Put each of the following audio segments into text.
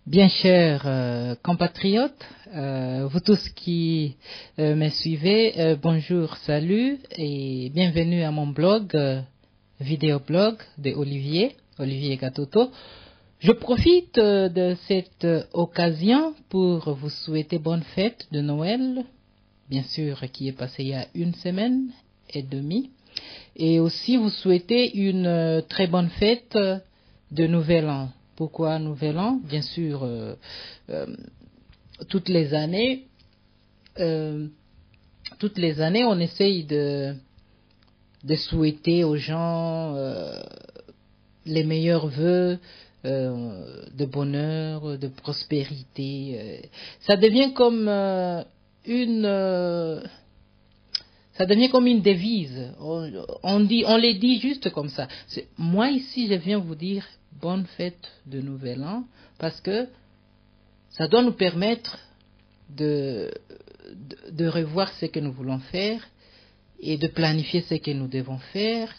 Bien chers compatriotes, vous tous qui me suivez, bonjour, salut et bienvenue à mon blog, vidéoblog de Olivier Gatoto. Je profite de cette occasion pour vous souhaiter bonne fête de Noël, bien sûr qui est passée il y a une semaine et demie, et aussi vous souhaiter une très bonne fête de Nouvel An. Pourquoi Nouvel An? Bien sûr, toutes les années, on essaye de souhaiter aux gens les meilleurs vœux de bonheur, de prospérité. Ça devient comme une devise. On les dit juste comme ça. Moi ici, je viens vous dire bonne fête de Nouvel An parce que ça doit nous permettre de revoir ce que nous voulons faire et de planifier ce que nous devons faire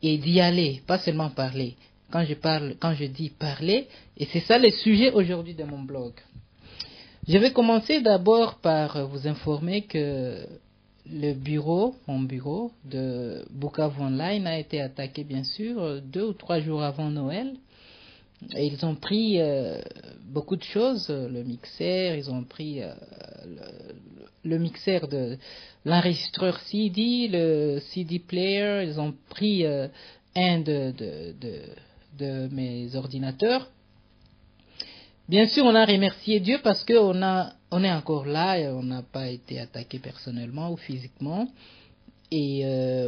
et d'y aller, pas seulement parler. Quand je dis parler, et c'est ça le sujet aujourd'hui de mon blog. Je vais commencer d'abord par vous informer que mon bureau de Bukavu Online a été attaqué bien sûr 2 ou 3 jours avant Noël. Et ils ont pris beaucoup de choses, le mixeur, ils ont pris le mixeur de l'enregistreur CD, le CD player, ils ont pris un de mes ordinateurs. Bien sûr, on a remercié Dieu parce qu'on est encore là et on n'a pas été attaqué personnellement ou physiquement. Et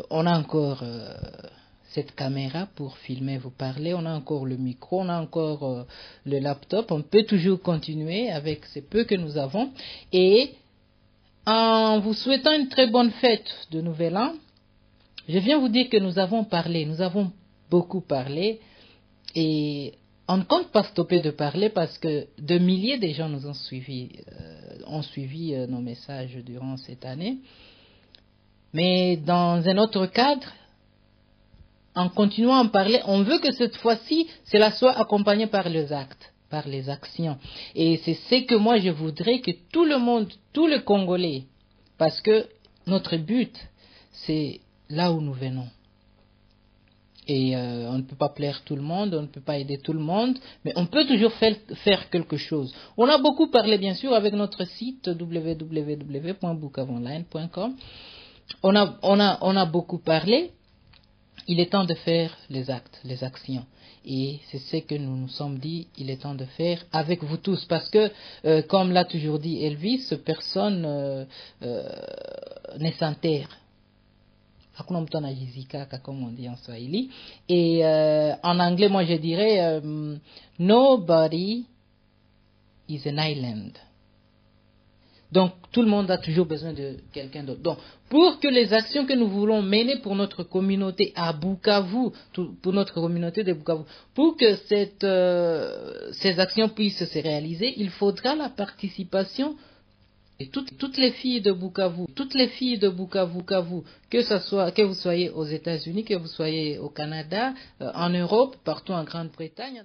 on a encore cette caméra pour filmer, vous parler. On a encore le micro, on a encore le laptop. On peut toujours continuer avec ce peu que nous avons. Et en vous souhaitant une très bonne fête de Nouvel An, je viens vous dire que nous avons parlé, nous avons beaucoup parlé. Et on ne compte pas stopper de parler parce que de milliers de gens nous ont suivi nos messages durant cette année. Mais dans un autre cadre, en continuant à en parler, on veut que cette fois-ci, cela soit accompagné par les actes, par les actions. Et c'est ce que moi je voudrais que tout le monde, tous les Congolais, parce que notre but, c'est là où nous venons. Et on ne peut pas plaire tout le monde, on ne peut pas aider tout le monde, mais on peut toujours faire quelque chose. On a beaucoup parlé, bien sûr, avec notre site www.bukavonline.com. On a beaucoup parlé. Il est temps de faire les actes, les actions. Et c'est ce que nous nous sommes dit, il est temps de faire avec vous tous. Parce que, comme l'a toujours dit Elvis, personne ne s'enterre. Hakuna mtu anajizikaka, comme on dit en Swahili. Et en anglais, moi je dirais nobody is an island. Donc tout le monde a toujours besoin de quelqu'un d'autre. Donc pour que les actions que nous voulons mener pour notre communauté à Bukavu, pour notre communauté de Bukavu, pour que ces actions puissent se réaliser, il faudra la participation et toutes les filles de Bukavu, que vous soyez aux États-Unis, que vous soyez au Canada, en Europe, partout en Grande-Bretagne.